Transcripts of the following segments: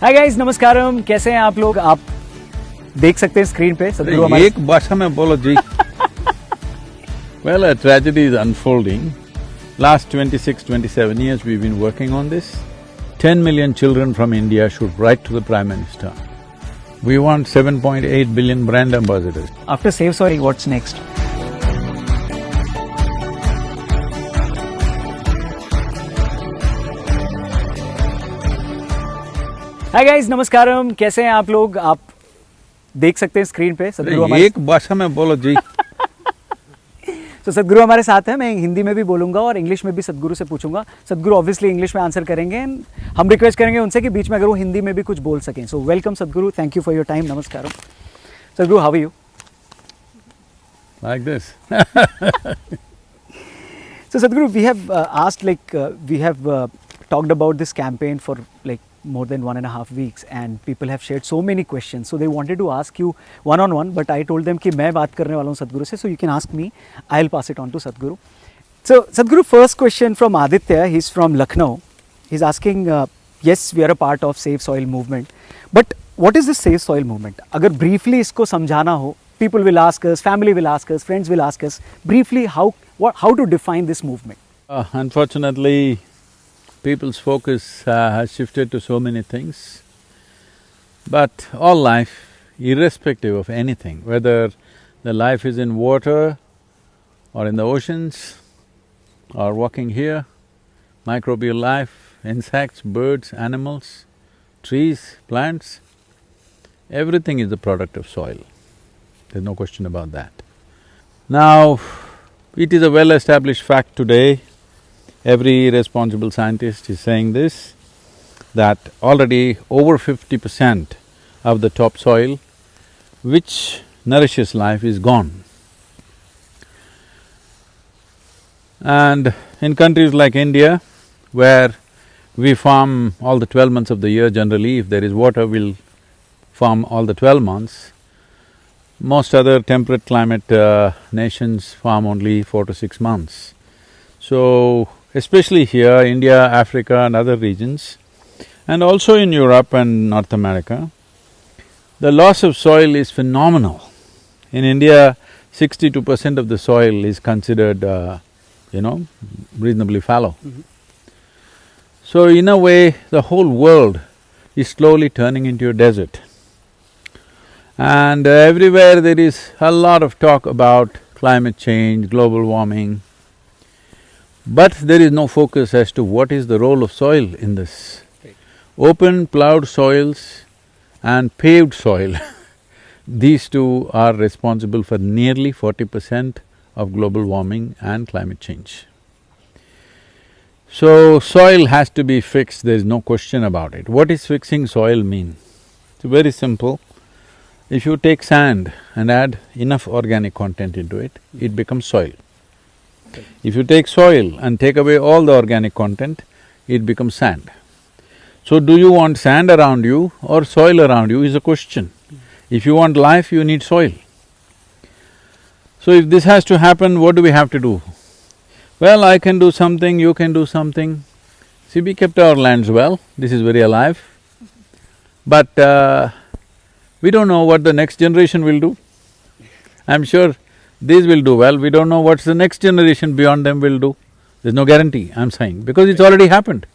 हाय guys, नमस्कारम। कैसे हैं आप लोग? आप देख सकते हैं स्क्रीन पे सदगुरु हमारे एक भाषा में बोलो जी। Well, a tragedy is unfolding. Last 26-27 years we've been working on this. 10 million children from India should write to the Prime Minister. We want 7.8 billion brand ambassadors. After Save Soil, what's next? Hi guys, नमस्कारम। कैसे हैं आप लोग? आप देख सकते हैं screen पे सदगुरु हमारे एक भाषा में बोलो जी। तो सदगुरु हमारे साथ है। मैं हिंदी में भी बोलूंगा और इंग्लिश में भी सदगुरु से पूछूंगा। सदगुरु ऑब्वियसली इंग्लिश में आंसर करेंगे। हम रिक्वेस्ट करेंगे उनसे कि बीच में अगर वो हिंदी में भी कुछ बोल सकें। So welcome Sadhguru, thank you for your time. नमस्कार Sadhguru, how are you? Like this. So Sadhguru, we have we have talked about this campaign for like more than 1.5 weeks, and people have shared so many questions. So they wanted to ask you one on one, but I told them कि मैं बात करने वाला हूँ सदगुरु से, so you can ask me. I'll pass it on to Sadhguru. So Sadhguru, first question from Aditya. He's from Lucknow. He's asking, yes, we are a part of Save Soil movement, but what is this Save Soil movement? अगर briefly इसको समझाना हो, people will ask us, family will ask us, friends will ask us. Briefly, how to define this movement? Unfortunately, people's focus has shifted to so many things. But all life, irrespective of anything, whether the life is in water or in the oceans or walking here, microbial life, insects, birds, animals, trees, plants, everything is the product of soil. There's no question about that. Now, it is a well-established fact today, every responsible scientist is saying this, that already over 50% of the topsoil which nourishes life is gone. And in countries like India, where we farm all the 12 months of the year generally, if there is water, we'll farm all the 12 months. Most other temperate climate nations farm only 4 to 6 months. So, especially here, India, Africa and other regions, and also in Europe and North America, the loss of soil is phenomenal. In India, 62% of the soil is considered, reasonably fallow. So, in a way, the whole world is slowly turning into a desert. And everywhere there is a lot of talk about climate change, global warming, but there is no focus as to what is the role of soil in this. Open ploughed soils and paved soil, these two are responsible for nearly 40% of global warming and climate change. So, soil has to be fixed, there is no question about it. What is fixing soil mean? It's very simple. If you take sand and add enough organic content into it, it becomes soil. If you take soil and take away all the organic content, it becomes sand. So do you want sand around you or soil around you is a question. If you want life, you need soil. So if this has to happen, what do we have to do? Well, I can do something, you can do something. See, we kept our lands well, this is very alive, but we don't know what the next generation will do. I'm sure these will do well, we don't know what the next generation beyond them will do. There's no guarantee, I'm saying, because it's already happened.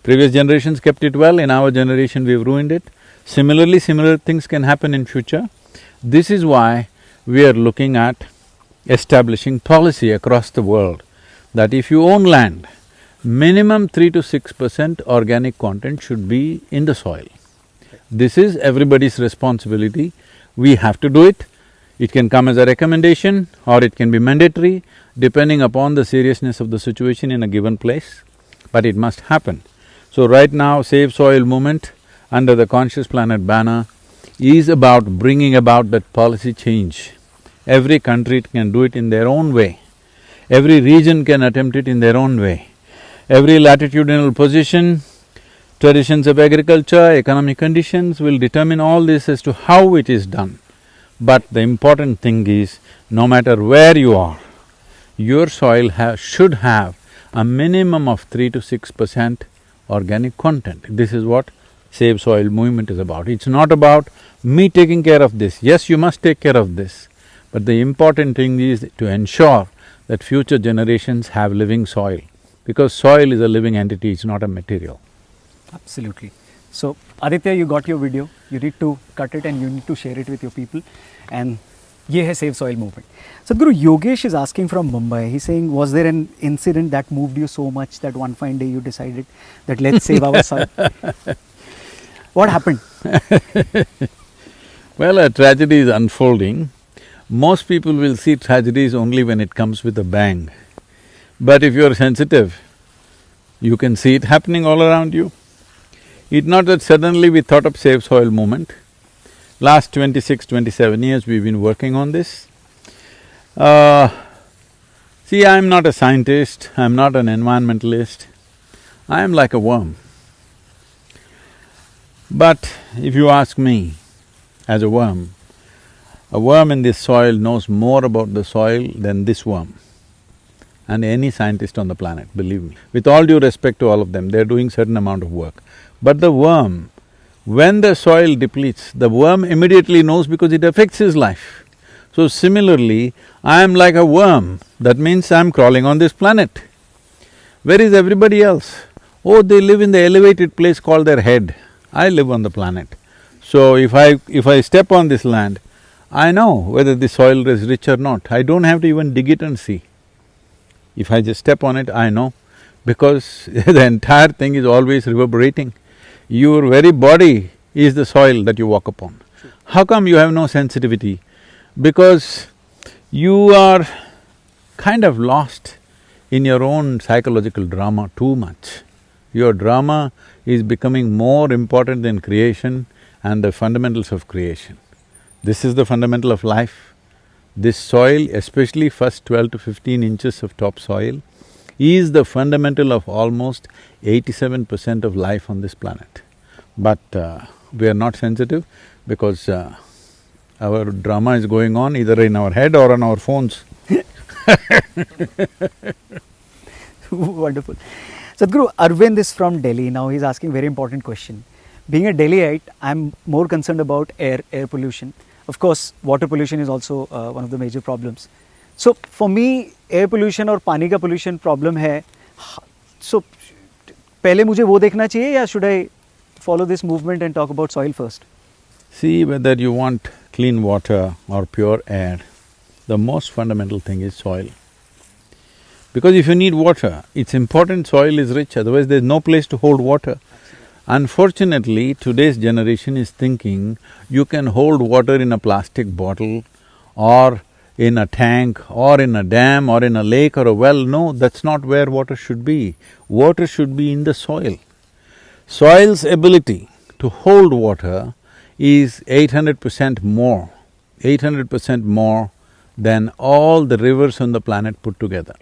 Previous generations kept it well, in our generation we've ruined it. Similarly, similar things can happen in future. This is why we are looking at establishing policy across the world that if you own land, minimum 3 to 6% organic content should be in the soil. This is everybody's responsibility, we have to do it. It can come as a recommendation or it can be mandatory, depending upon the seriousness of the situation in a given place, but it must happen. So right now, Save Soil movement under the Conscious Planet banner is about bringing about that policy change. Every country can do it in their own way, every region can attempt it in their own way. Every latitudinal position, traditions of agriculture, economic conditions will determine all this as to how it is done. But the important thing is, no matter where you are, your soil should have a minimum of 3 to 6% organic content. This is what Save Soil movement is about. It's not about me taking care of this. Yes, you must take care of this, but the important thing is to ensure that future generations have living soil, because soil is a living entity, it's not a material. Absolutely. So, Aditya, you got your video. You need to cut it and you need to share it with your people. And ये है Save Soil movement. Sadhguru, Yogesh is asking from Mumbai. He's saying, was there an incident that moved you so much that one fine day you decided that let's save our soil? What happened? Well, a tragedy is unfolding. Most people will see tragedies only when it comes with a bang. But if you're sensitive, you can see it happening all around you. It's not that suddenly we thought of Save Soil movement. Last 26, 27 years we've been working on this. See, I'm not a scientist, I'm not an environmentalist, I am like a worm. But if you ask me, as a worm in this soil knows more about the soil than this worm and any scientist on the planet, believe me. With all due respect to all of them, they're doing certain amount of work. But the worm, when the soil depletes, the worm immediately knows because it affects his life. So similarly, I am like a worm, that means I'm crawling on this planet. Where is everybody else? Oh, they live in the elevated place called their head. I live on the planet. So if I step on this land, I know whether the soil is rich or not. I don't have to even dig it and see. If I just step on it, I know, because the entire thing is always reverberating. Your very body is the soil that you walk upon. How come you have no sensitivity? Because you are kind of lost in your own psychological drama too much. Your drama is becoming more important than creation and the fundamentals of creation. This is the fundamental of life. This soil, especially first 12 to 15 inches of topsoil, is the fundamental of almost 87% of life on this planet. But we are not sensitive because our drama is going on either in our head or on our phones. Wonderful. Sadhguru, Arvind is from Delhi. Now he's asking very important question. Being a Delhiite, I'm more concerned about air pollution. Of course, water pollution is also one of the major problems. So for me, air pollution और पानी का pollution problem है. So पहले मुझे वो देखना चाहिए या should I follow this movement and talk about soil first? See, whether you want clean water or pure air, the most fundamental thing is soil. Because if you need water, it's important soil is rich, otherwise there's no place to hold water. Unfortunately, today's generation is thinking you can hold water in a plastic bottle or in a tank or in a dam or in a lake or a well. No, that's not where water should be. Water should be in the soil. Soil's ability to hold water is 800% more, 800% more than all the rivers on the planet put together.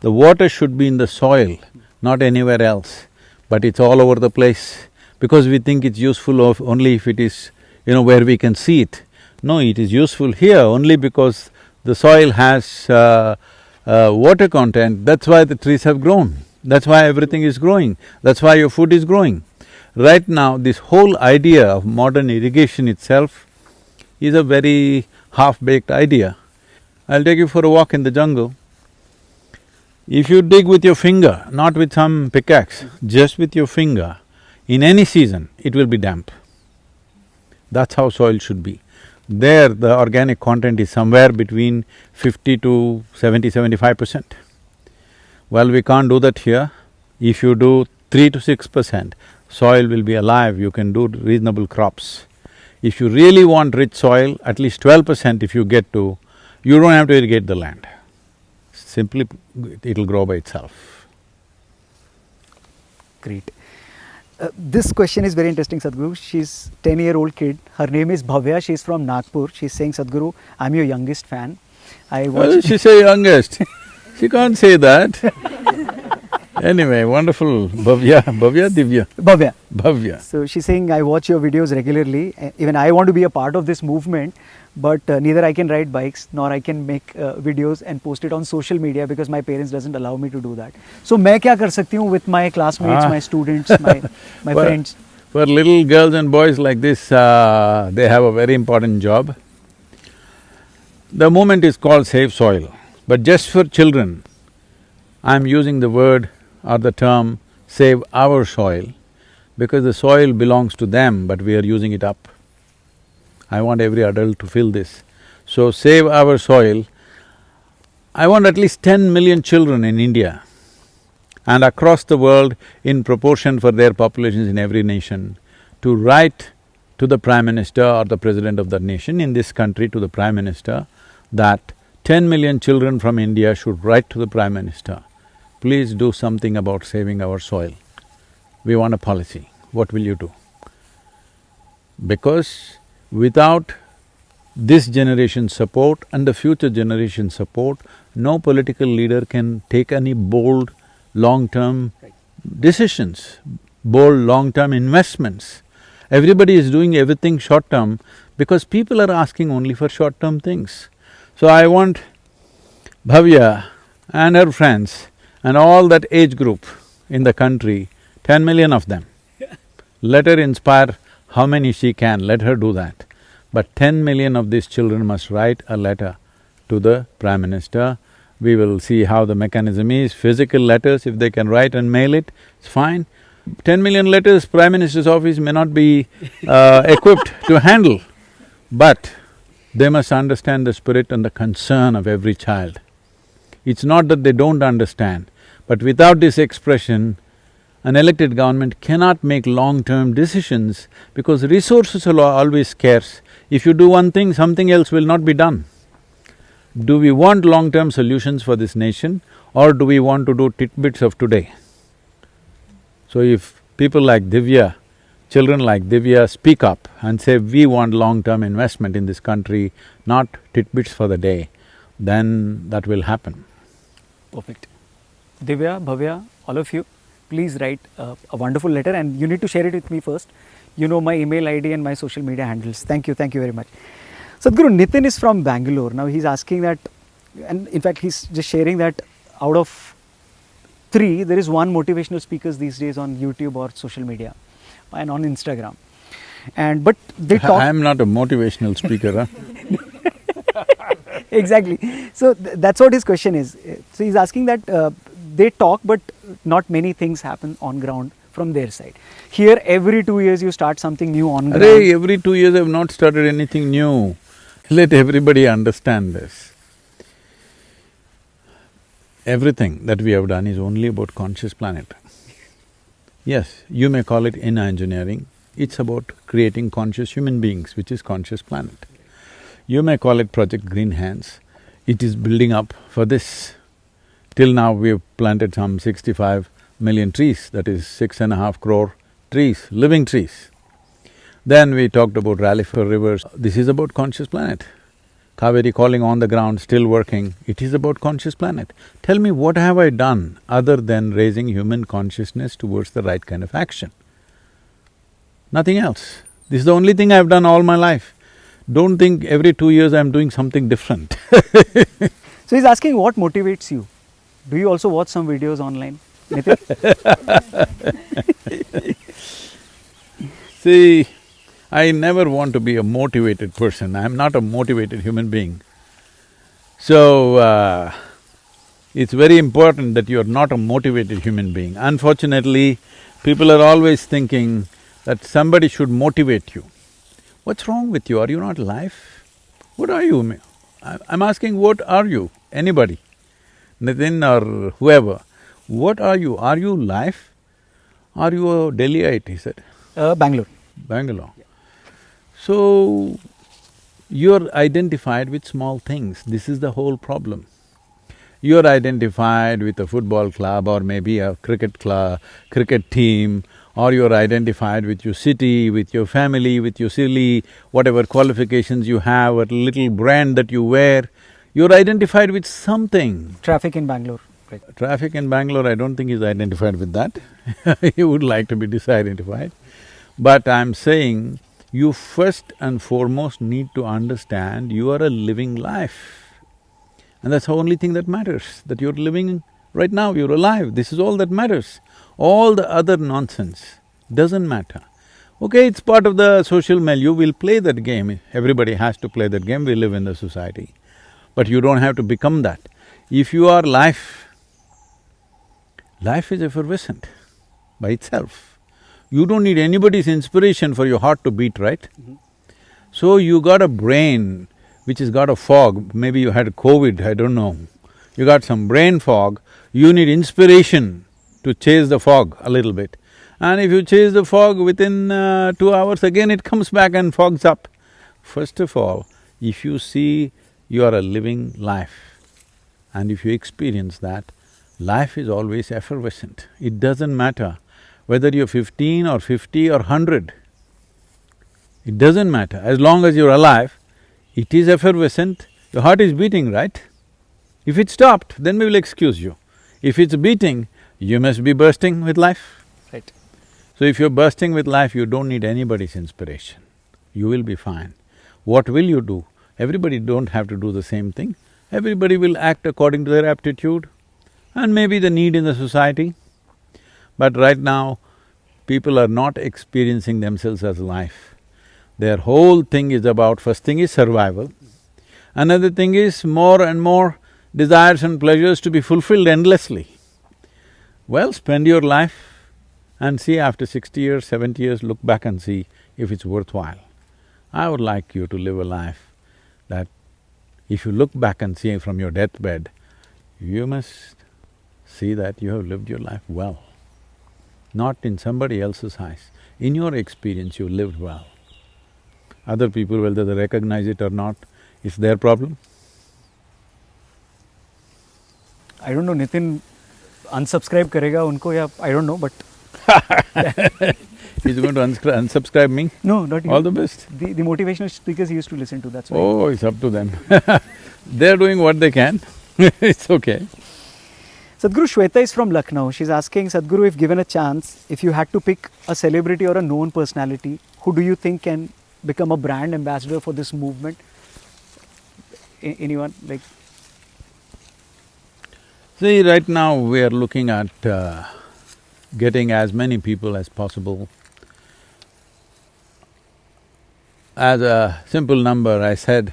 The water should be in the soil, not anywhere else, but it's all over the place because we think it's useful only if it is, where we can see it. No, it is useful here only because the soil has water content, that's why the trees have grown, that's why everything is growing, that's why your food is growing. Right now, this whole idea of modern irrigation itself is a very half-baked idea. I'll take you for a walk in the jungle. If you dig with your finger, not with some pickaxe, just with your finger, in any season, it will be damp. That's how soil should be. There, the organic content is somewhere between 50 to 70–75%. Well, we can't do that here. If you do 3 to 6%, soil will be alive, you can do reasonable crops. If you really want rich soil, at least 12% if you get to, you don't have to irrigate the land. Simply, it'll grow by itself. Great. This question is very interesting, Sadhguru. She's 10-year-old kid. Her name is Bhavya. She's from Nagpur. She's saying, Sadhguru, I'm your youngest fan. Well, she say youngest. She can't say that. Anyway, wonderful. Bhavya, Divya? Bhavya. So she's saying, I watch your videos regularly. Even I want to be a part of this movement, but neither I can ride bikes nor I can make videos and post it on social media because my parents doesn't allow me to do that. So मैं क्या कर सकती हूँ with my classmates, my students, my friends? For little girls and boys like this, they have a very important job. The movement is called Save Soil, but just for children, I'm using the word or the term save our soil, because the soil belongs to them, but we are using it up. I want every adult to feel this. So, save our soil. I want at least 10 million children in India and across the world in proportion for their populations in every nation to write to the Prime Minister or the President of the nation, in this country to the Prime Minister, that 10 million children from India should write to the Prime Minister, please do something about saving our soil. We want a policy. What will you do? Because without this generation's support and the future generation's support, no political leader can take any bold, long-term decisions, bold, long-term investments. Everybody is doing everything short-term because people are asking only for short-term things. So I want Bhavya and her friends and all that age group in the country, 10 million of them, let her inspire how many she can, let her do that. But 10 million of these children must write a letter to the Prime Minister. We will see how the mechanism is, physical letters, if they can write and mail it, it's fine. 10 million letters, Prime Minister's office may not be equipped to handle, but they must understand the spirit and the concern of every child. It's not that they don't understand, but without this expression, an elected government cannot make long-term decisions because resources are always scarce. If you do one thing, something else will not be done. Do we want long-term solutions for this nation, or do we want to do tidbits of today? So if people like Divya, children like Divya speak up and say, we want long-term investment in this country, not tidbits for the day, then that will happen. Perfect. Divya, Bhavya, all of you, please write a wonderful letter, and you need to share it with me first. You know my email ID and my social media handles. Thank you very much. Sadhguru, Nitin is from Bangalore. Now he's asking that, and in fact he's just sharing that out of 3, there is 1 motivational speakers these days on YouTube or social media and on Instagram. But they talk… I'm not a motivational speaker, huh? Exactly. So that's what his question is. So he's asking that they talk, but not many things happen on ground from their side. Here, every 2 years you start something new on ground. Arey, every 2 years I've not started anything new. Let everybody understand this. Everything that we have done is only about conscious planet. Yes, you may call it inner engineering, it's about creating conscious human beings, which is conscious planet. You may call it Project Green Hands, it is building up for this. Till now we've planted some 65 million trees, that is 6.5 crore trees, living trees. Then we talked about Rally for Rivers, this is about conscious planet. Kaveri calling on the ground, still working, it is about conscious planet. Tell me, what have I done other than raising human consciousness towards the right kind of action? Nothing else. This is the only thing I've done all my life. Don't think every 2 years I'm doing something different. So he's asking, what motivates you? Do you also watch some videos online, Nitin? See, I never want to be a motivated person, I'm not a motivated human being. So, it's very important that you're not a motivated human being. Unfortunately, people are always thinking that somebody should motivate you. What's wrong with you? Are you not life? What are you? I'm asking, what are you? Anybody, Nitin or whoever, what are you? Are you life? Are you a Delhiite, he said? Bangalore. Bangalore. Yeah. So, you're identified with small things, this is the whole problem. You're identified with a football club or maybe a cricket team, or you're identified with your city, with your family, with your silly whatever qualifications you have, a little brand that you wear. You're identified with something. Traffic in Bangalore. Right. Traffic in Bangalore, I don't think he's identified with that. He would like to be disidentified. But I'm saying, you first and foremost need to understand you are a living life. And that's the only thing that matters, that you're living right now, you're alive, this is all that matters. All the other nonsense doesn't matter. Okay, it's part of the social milieu, we'll play that game. Everybody has to play that game, we live in the society. But you don't have to become that. If you are life, life is effervescent by itself. You don't need anybody's inspiration for your heart to beat, right? So you got a brain which has got a fog, maybe you had COVID, I don't know. You got some brain fog, you need inspiration to chase the fog a little bit. And if you chase the fog within 2 hours, again it comes back and fogs up. First of all, if you see you are a living life and if you experience that, life is always effervescent. It doesn't matter whether you're 15 or 50 or 100. It doesn't matter, as long as you're alive, it is effervescent, your heart is beating, right? If it stopped, then we will excuse you. If it's beating, you must be bursting with life. Right. So if you're bursting with life, you don't need anybody's inspiration. You will be fine. What will you do? Everybody don't have to do the same thing. Everybody will act according to their aptitude and maybe the need in the society. But right now, people are not experiencing themselves as life. Their whole thing is about, first thing is survival, another thing is more and more desires and pleasures to be fulfilled endlessly. Well, spend your life and see after 60 years, 70 years, look back and see if it's worthwhile. I would like you to live a life that if you look back and see from your deathbed, you must see that you have lived your life well, not in somebody else's eyes. In your experience, you lived well. Other people, whether they recognize it or not, it's their problem. I don't know, Nitin unsubscribe karega unko ya I don't know, but He's going to unsubscribe me? no, not you. All the best. The motivational speakers he used to listen to, that's why. Oh, it's up to them. They're doing what they can, it's okay. Sadhguru, Shweta is from Lucknow. She's asking, Sadhguru, if given a chance, if you had to pick a celebrity or a known personality, who do you think can become a brand ambassador for this movement? Anyone like… See, right now we are looking at getting as many people as possible. As a simple number, I said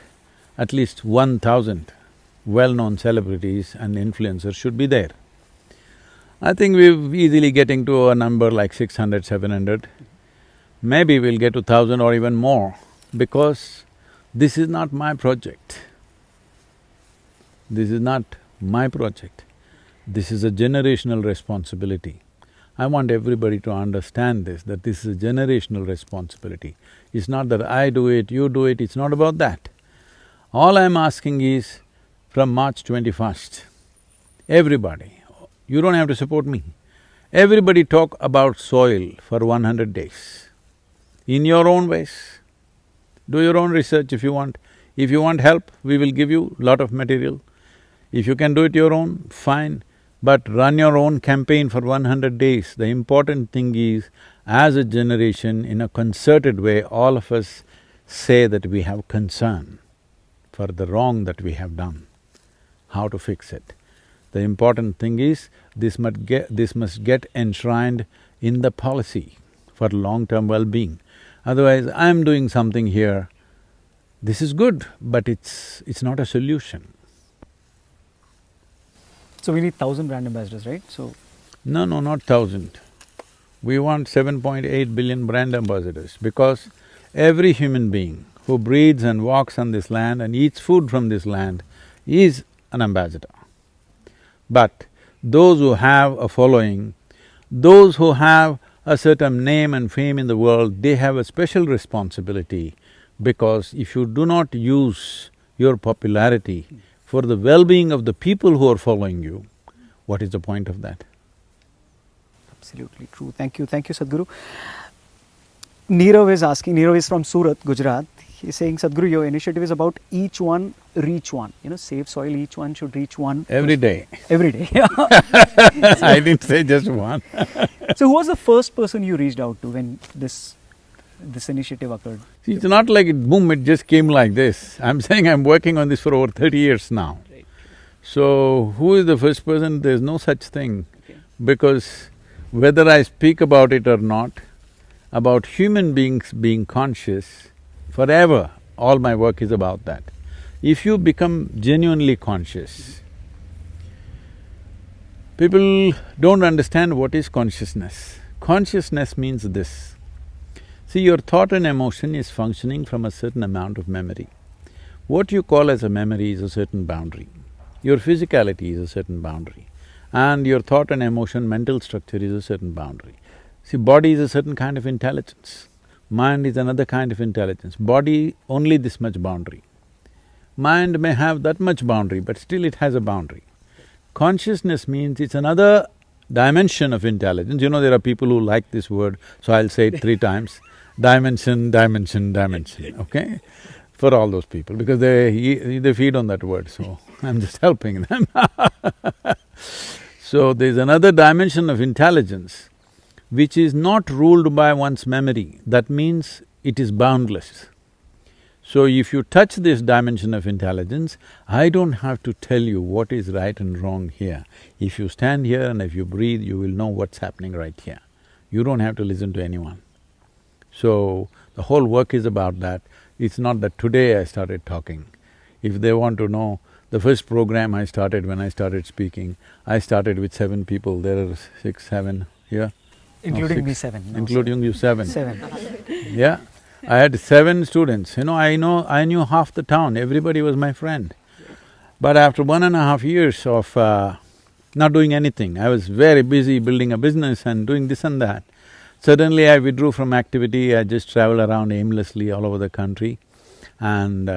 at least 1,000 well-known celebrities and influencers should be there. I think we're easily getting to a number like 600, 700. Maybe we'll get to 1,000 or even more, because this is not my project. This is not my project. This is a generational responsibility. I want everybody to understand this, that this is a generational responsibility. It's not that I do it, you do it, it's not about that. All I'm asking is, from March 21st, everybody, you don't have to support me, everybody talk about soil for 100 days. In your own ways, do your own research if you want. If you want help, we will give you lot of material. If you can do it your own, fine, but run your own campaign for 100 days. The important thing is, as a generation, in a concerted way, all of us say that we have concern for the wrong that we have done, how to fix it. The important thing is, this must get enshrined in the policy for long-term well-being. Otherwise, I'm doing something here, this is good, but it's not a solution. So we need 1,000 brand ambassadors, right? So… No, not 1,000. We want 7.8 billion brand ambassadors, because every human being who breathes and walks on this land and eats food from this land is an ambassador. But those who have a following, those who have a certain name and fame in the world, they have a special responsibility, because if you do not use your popularity for the well-being of the people who are following you, what is the point of that? Absolutely true. Thank you, Sadhguru. Nirav is asking, Nirav is from Surat, Gujarat. He's saying, Sadhguru, your initiative is about each one, reach one. Save soil, each one should reach one. Every day. Every day. I didn't say just one. So who was the first person you reached out to when this initiative occurred? See, it's not like boom, it just came like this. I'm saying I'm working on this for over 30 years now. Right. So, who is the first person? There's no such thing. Okay. Because whether I speak about it or not, about human beings being conscious, forever, all my work is about that. If you become genuinely conscious, people don't understand what is consciousness. Consciousness means this. See, your thought and emotion is functioning from a certain amount of memory. What you call as a memory is a certain boundary. Your physicality is a certain boundary. And your thought and emotion, mental structure is a certain boundary. See, body is a certain kind of intelligence. Mind is another kind of intelligence. Body, only this much boundary. Mind may have that much boundary, but still it has a boundary. Consciousness means it's another dimension of intelligence. You know, there are people who like this word, so I'll say it 3 times. Dimension, dimension, dimension, okay? For all those people, because they feed on that word, so I'm just helping them. So there's another dimension of intelligence which is not ruled by one's memory. That means it is boundless. So if you touch this dimension of intelligence, I don't have to tell you what is right and wrong here. If you stand here and if you breathe, you will know what's happening right here. You don't have to listen to anyone. So the whole work is about that. It's not that today I started talking. If they want to know, the first program I started when I started speaking, I started with 7 people. There are 6, 7 here. Including me, 7. No, Including you, 7. 7. Yeah, I had 7 students. I knew half the town, everybody was my friend. But after 1.5 years of not doing anything, I was very busy building a business and doing this and that. Suddenly I withdrew from activity, I just traveled around aimlessly all over the country. And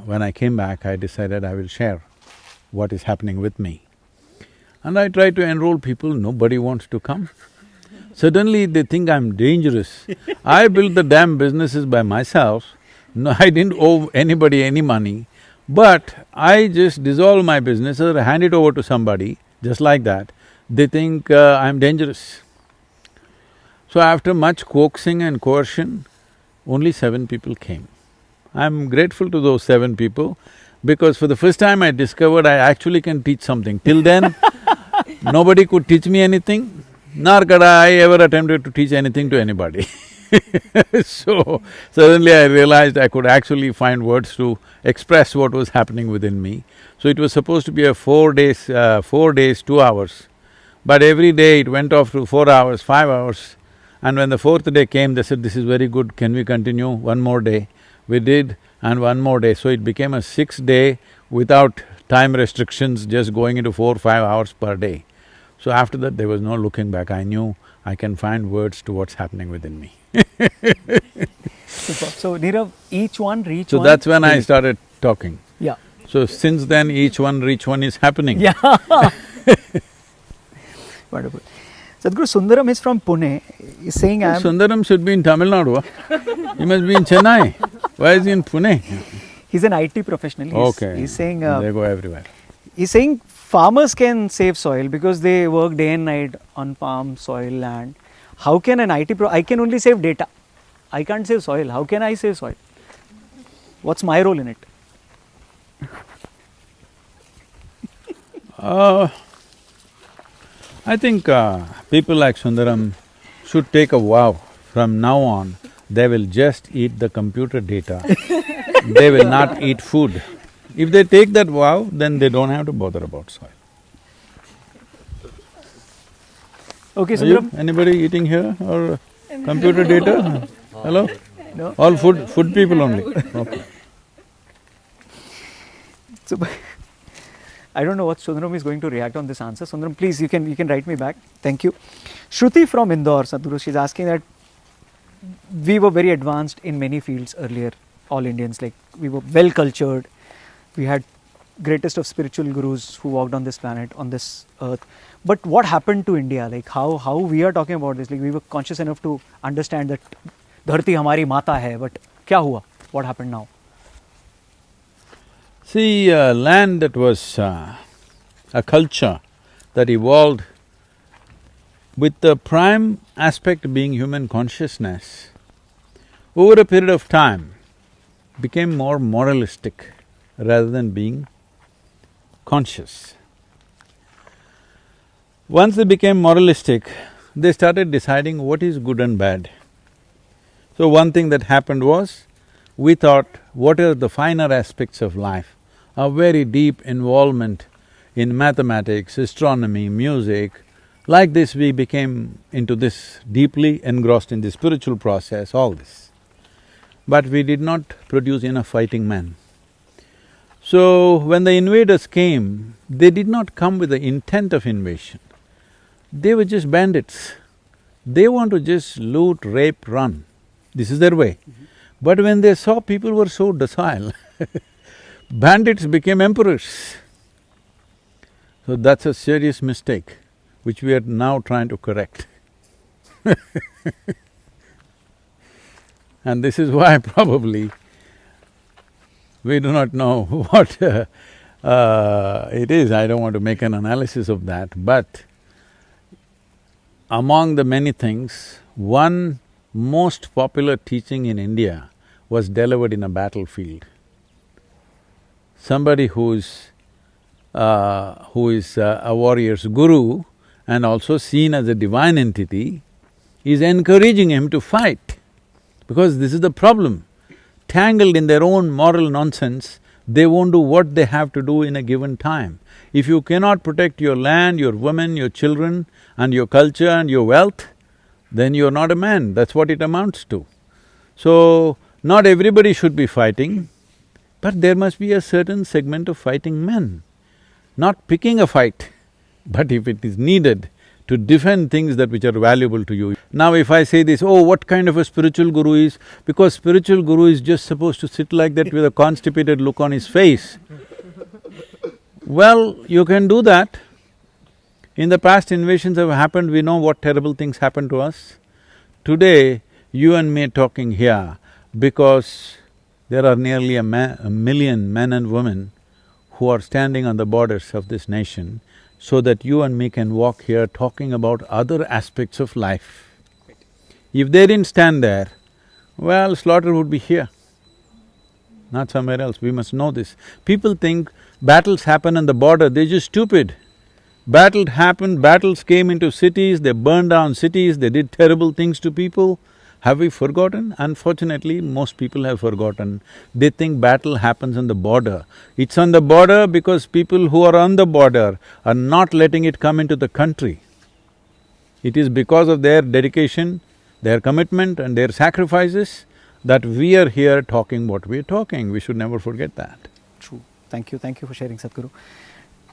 when I came back, I decided I will share what is happening with me. And I tried to enroll people, nobody wants to come. Suddenly they think I'm dangerous. I built the damn businesses by myself, no, I didn't owe anybody any money, but I just dissolve my business or hand it over to somebody, just like that. They think I'm dangerous. So after much coaxing and coercion, only 7 people came. I'm grateful to those 7 people because for the first time I discovered I actually can teach something. Till then, nobody could teach me anything, nor could I ever attempted to teach anything to anybody. So, suddenly I realized I could actually find words to express what was happening within me. So it was supposed to be a 4 days, 2 hours. But every day it went off to 4 hours, 5 hours. And when the 4th day came, they said, this is very good, can we continue? 1 more day. We did, and 1 more day. So it became a 6th day without time restrictions, just going into 4 or 5 hours per day. So after that, there was no looking back. I knew I can find words to what's happening within me. Super. So Nirav, each one reach So one… that's when I started talking. Yeah. So since then, each one reach one is happening. Yeah. Wonderful. Sadhguru, Sundaram is from Pune. He's saying I am… Sundaram should be in Tamil Nadu, huh? He must be in Chennai. Why is he in Pune? He's an IT professional. Okay. He's saying… they go everywhere. he's saying farmers can save soil because they work day and night on farm, soil, land. How can an IT I can only save data. I can't save soil. How can I save soil? What's my role in it? I think people like Sundaram should take a vow. From now on, they will just eat the computer data, they will not eat food. If they take that vow, then they don't have to bother about soil. Okay, Are Sundaram. you, anybody eating here or computer data? Hello? No. All food people only, okay. So, I don't know what Sundaram is going to react on this answer. Sundaram, please, you can write me back. Thank you. Shruti from Indore, Sadhguru, she's asking that we were very advanced in many fields earlier, all Indians, like we were well cultured, we had greatest of spiritual gurus who walked on this planet, on this earth. But what happened to India? Like how we are talking about this, like we were conscious enough to understand that dharti hamari mata hai, but kya hua? What happened now? See, land that was a culture that evolved with the prime aspect being human consciousness, over a period of time became more moralistic rather than being conscious. Once they became moralistic, they started deciding what is good and bad. So one thing that happened was, we thought, what are the finer aspects of life? A very deep involvement in mathematics, astronomy, music. Like this, we became into this, deeply engrossed in the spiritual process, all this. But we did not produce enough fighting men. So, when the invaders came, they did not come with the intent of invasion. They were just bandits. They want to just loot, rape, run. This is their way. But when they saw people were so docile, bandits became emperors. So that's a serious mistake, which we are now trying to correct. And this is why probably we do not know what it is. I don't want to make an analysis of that, but among the many things, one most popular teaching in India was delivered in a battlefield. Somebody who is a warrior's guru and also seen as a divine entity is encouraging him to fight, because this is the problem. Tangled in their own moral nonsense, they won't do what they have to do in a given time. If you cannot protect your land, your women, your children and your culture and your wealth, then you're not a man, that's what it amounts to. So, not everybody should be fighting, but there must be a certain segment of fighting men. Not picking a fight, but if it is needed to defend things that which are valuable to you. Now if I say this, oh, what kind of a spiritual guru is… because spiritual guru is just supposed to sit like that with a constipated look on his face. Well, you can do that. In the past, invasions have happened, we know what terrible things happened to us. Today, you and me are talking here because there are nearly a million men and women who are standing on the borders of this nation, so that you and me can walk here talking about other aspects of life. If they didn't stand there, well, slaughter would be here, not somewhere else. We must know this. People think battles happen on the border, they're just stupid. Battles happened, battles came into cities, they burned down cities, they did terrible things to people. Have we forgotten? Unfortunately, most people have forgotten. They think battle happens on the border. It's on the border because people who are on the border are not letting it come into the country. It is because of their dedication, their commitment and their sacrifices that we are here talking what we are talking. We should never forget that. True. Thank you for sharing, Sadhguru.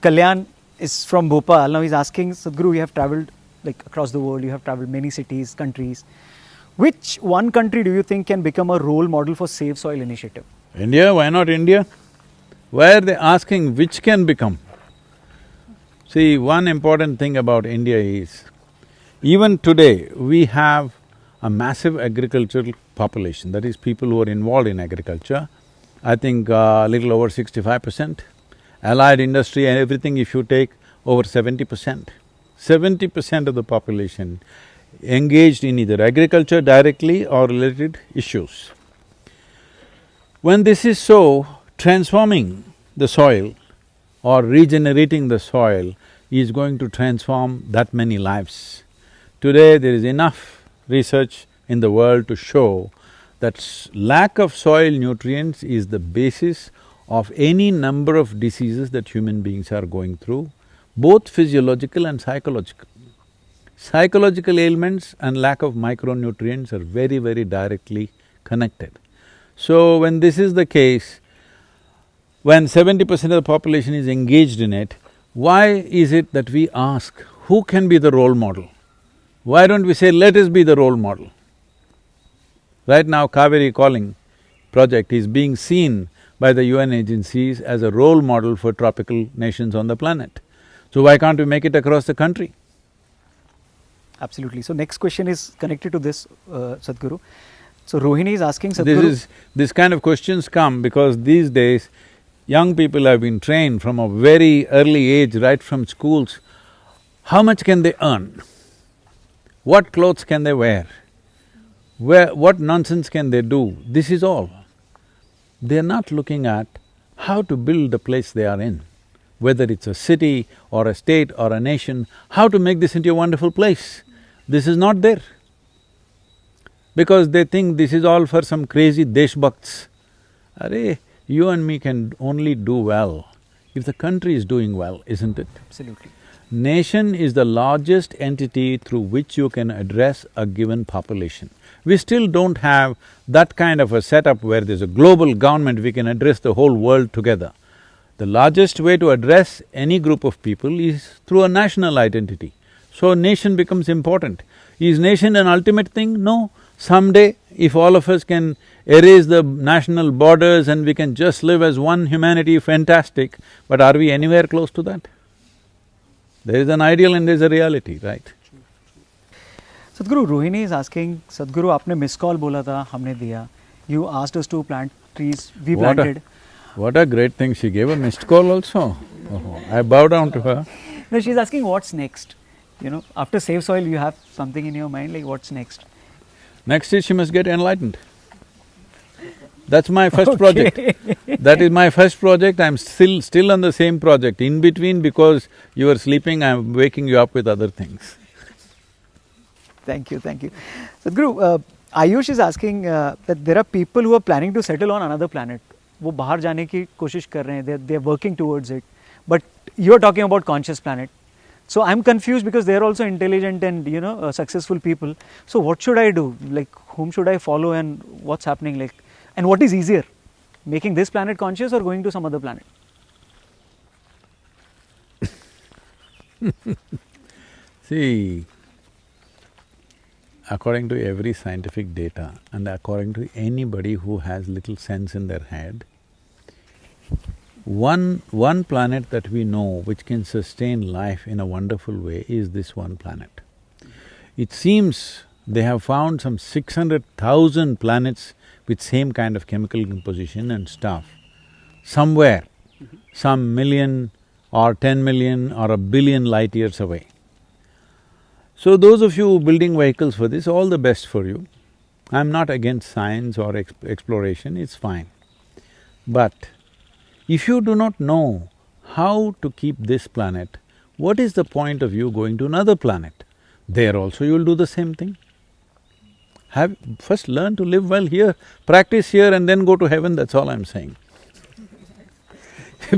Kalyan is from Bhopal. Now he's asking, Sadhguru, you have travelled like across the world, you have travelled many cities, countries. Which one country do you think can become a role model for Save Soil initiative? India, why not India? Why are they asking which can become? See, one important thing about India is, even today, we have a massive agricultural population, that is people who are involved in agriculture. I think little over 65%. Allied industry and everything, if you take, over 70%. 70% of the population engaged in either agriculture directly or related issues. When this is so, transforming the soil or regenerating the soil is going to transform that many lives. Today there is enough research in the world to show that lack of soil nutrients is the basis of any number of diseases that human beings are going through, both physiological and psychological. Psychological ailments and lack of micronutrients are very, very directly connected. So when this is the case, when 70% of the population is engaged in it, why is it that we ask, who can be the role model? Why don't we say, let us be the role model? Right now, Kaveri Calling project is being seen by the UN agencies as a role model for tropical nations on the planet. So why can't we make it across the country? Absolutely. So next question is connected to this, Sadhguru. So Rohini is asking Sadhguru… This kind of questions come because these days, young people have been trained from a very early age, right from schools. How much can they earn? What clothes can they wear? What nonsense can they do? This is all. They're not looking at how to build the place they are in, whether it's a city or a state or a nation, how to make this into a wonderful place. This is not there. because they think this is all for some crazy deshbhakts. Arey, you and me can only do well if the country is doing well, isn't it? Absolutely. Nation is the largest entity through which you can address a given population. We still don't have that kind of a setup where there's a global government, we can address the whole world together. The largest way to address any group of people is through a national identity. So nation becomes important. Is nation an ultimate thing? No. Someday, if all of us can erase the national borders and we can just live as one humanity, fantastic. But are we anywhere close to that? There is an ideal and there is a reality, right? Sadhguru, Rohini is asking, Sadhguru, आपने miss call बोला था, हमने दिया. You asked us to plant trees, we planted. What a great thing, she gave a missed call also. Oh, I bow down to her. No, she's asking what's next. You know, after Save Soil, you have something in your mind, like what's next? Next is she must get enlightened. That's my first project. That is my first project, I'm still on the same project. In between, because you are sleeping, I'm waking you up with other things. Thank you, thank you. Sadhguru, Ayush is asking that there are people who are planning to settle on another planet. वो बाहर जाने की कोशिश कर रहे हैं, they are working towards it. But you are talking about conscious planet. So I'm confused because they are also intelligent and successful people. So what should I do? Like whom should I follow and what's happening? Like, and what is easier, making this planet conscious or going to some other planet? See, according to every scientific data and according to anybody who has little sense in their head, one planet that we know which can sustain life in a wonderful way is this one planet. It seems they have found some 600,000 planets with same kind of chemical composition and stuff, somewhere, some million or 10 million or a billion light years away. So those of you building vehicles for this, all the best for you. I'm not against science or exploration, it's fine. But if you do not know how to keep this planet, what is the point of you going to another planet? There also you'll do the same thing. First learn to live well here, practice here and then go to heaven, that's all I'm saying.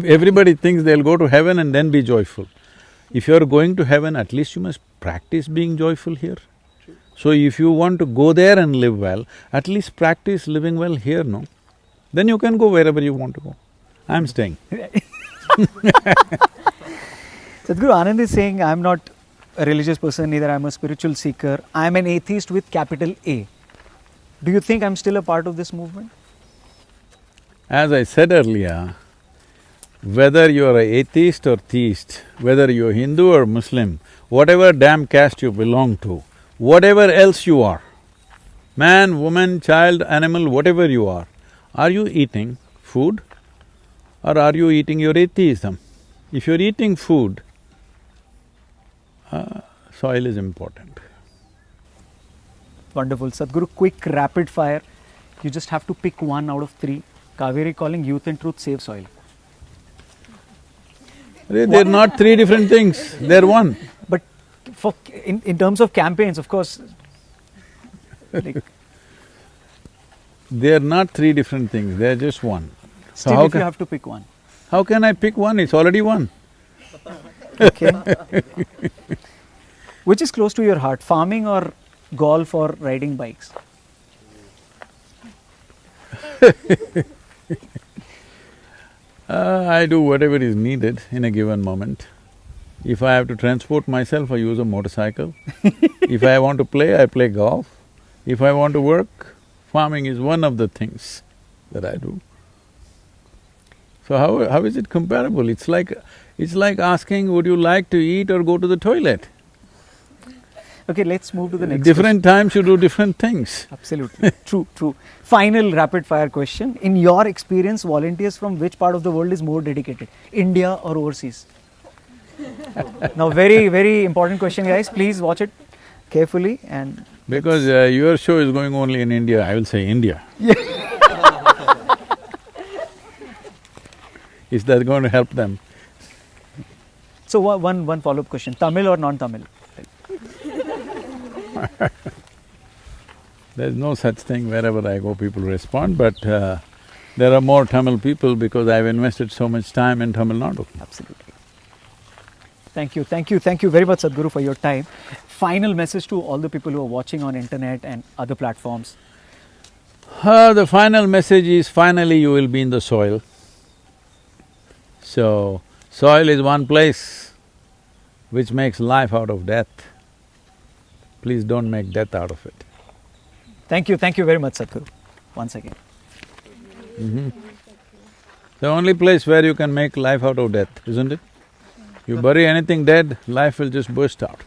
Everybody thinks they'll go to heaven and then be joyful. If you're going to heaven, at least you must practice being joyful here. So if you want to go there and live well, at least practice living well here, no? Then you can go wherever you want to go. I'm staying. Sadhguru, Anand is saying, I'm not a religious person, neither I'm a spiritual seeker. I'm an atheist with capital A. Do you think I'm still a part of this movement? As I said earlier, whether you're an atheist or theist, whether you're Hindu or Muslim, whatever damn caste you belong to, whatever else you are, man, woman, child, animal, whatever you are you eating food or are you eating your atheism? If you're eating food, soil is important. Wonderful. Sadhguru, quick rapid fire. You just have to pick one out of three. Kaveri calling Youth and Truth Save Soil. They're not three different things, they're one. But in terms of campaigns, of course, like… They're not three different things, they're just one. Still, so if you have to pick one. How can I pick one? It's already one. Okay. Which is close to your heart, farming or golf or riding bikes? I do whatever is needed in a given moment. If I have to transport myself, I use a motorcycle. If I want to play, I play golf. If I want to work, farming is one of the things that I do. So how is it comparable? It's like asking, would you like to eat or go to the toilet? Okay, let's move to the next Different times you do different things. Absolutely, true, true. Final rapid fire question. In your experience, volunteers from which part of the world is more dedicated? India or overseas? Now very, very important question, guys. Please watch it carefully and… Because your show is going only in India, I will say India. Yeah. Is that going to help them? So one follow-up question, Tamil or non-Tamil? There's no such thing, wherever I go people respond, but there are more Tamil people because I've invested so much time in Tamil Nadu. Absolutely. Thank you very much, Sadhguru, for your time. Final message to all the people who are watching on internet and other platforms. The final message is, finally you will be in the soil. So, soil is one place which makes life out of death. Please don't make death out of it. Thank you very much, Sadhguru, once again. The only place where you can make life out of death, isn't it? You bury anything dead, life will just burst out.